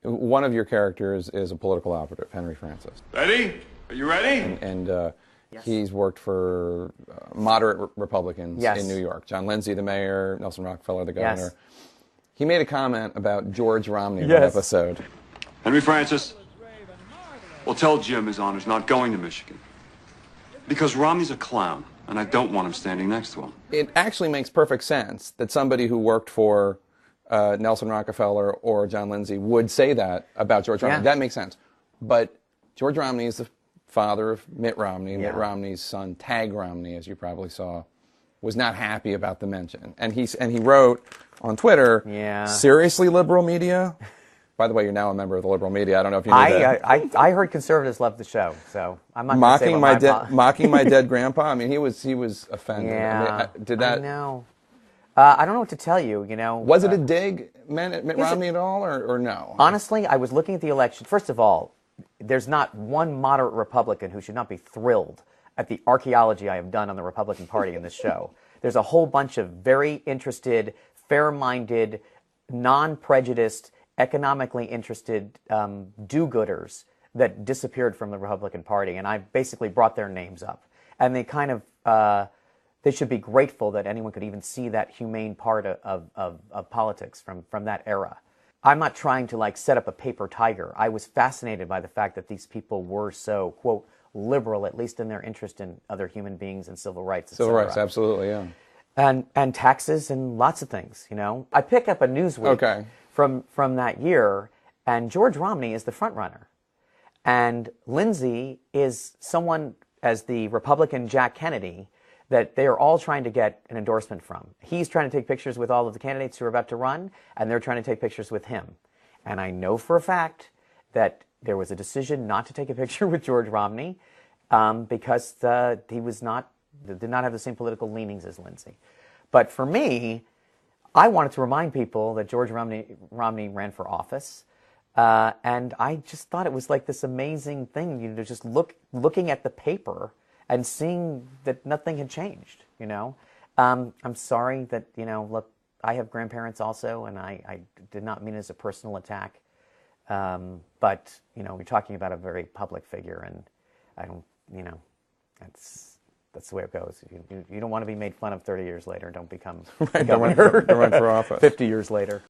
one of your characters is a political operative, Henry Francis. Ready? Are you ready? And Yes. he's worked for moderate Republicans Yes. in New York. John Lindsay, the mayor, Nelson Rockefeller, the governor. Yes. He made a comment about George Romney in Yes. that episode. Henry Francis, well, tell Jim his honor's not going to Michigan. Because Romney's a clown, and I don't want him standing next to him. It actually makes perfect sense that somebody who worked for Nelson Rockefeller or John Lindsay would say that about George Romney. Yeah. That makes sense. But George Romney is the father of Mitt Romney. Yeah. Mitt Romney's son, Tag Romney, as you probably saw, was not happy about the mention. And he wrote on Twitter, Yeah. seriously, liberal media? By the way, you're now a member of the liberal media. I don't know if you knew that. I heard conservatives love the show, so I'm not Mocking my mocking my dead grandpa. I mean, he was offended. Yeah, I mean, did that? I know. I don't know what to tell you. You know, Was it a dig meant at Mitt Romney at all, or no? honestly, I was looking at the election. First of all, there's not one moderate Republican who should not be thrilled at the archaeology I have done on the Republican Party in this show. There's a whole bunch of very interested, fair-minded, non-prejudiced, economically interested do-gooders that disappeared from the Republican Party, and I basically brought their names up. And they kind of, they should be grateful that anyone could even see that humane part of politics from that era. I'm not trying to like set up a paper tiger. I was fascinated by the fact that these people were so, quote, liberal, at least in their interest in other human beings and civil rights, et Civil cetera. rights, absolutely, yeah. And taxes and lots of things, you know. I pick up a Newsweek from that year, and George Romney is the front runner. And Lindsay is someone, as the Republican Jack Kennedy, that they are all trying to get an endorsement from. He's trying to take pictures with all of the candidates who are about to run, and they're trying to take pictures with him. And I know for a fact that there was a decision not to take a picture with George Romney because he did not have the same political leanings as Lindsay. But for me, I wanted to remind people that George Romney ran for office. And I just thought it was like this amazing thing, you know, just looking at the paper and seeing that nothing had changed, you know. I'm sorry that, you know, look, I have grandparents also, and I did not mean it as a personal attack. But, you know, we're talking about a very public figure, and I don't, you know, that's the way it goes. You don't want to be made fun of 30 years later. Don't become Don't run for office. 50 years later.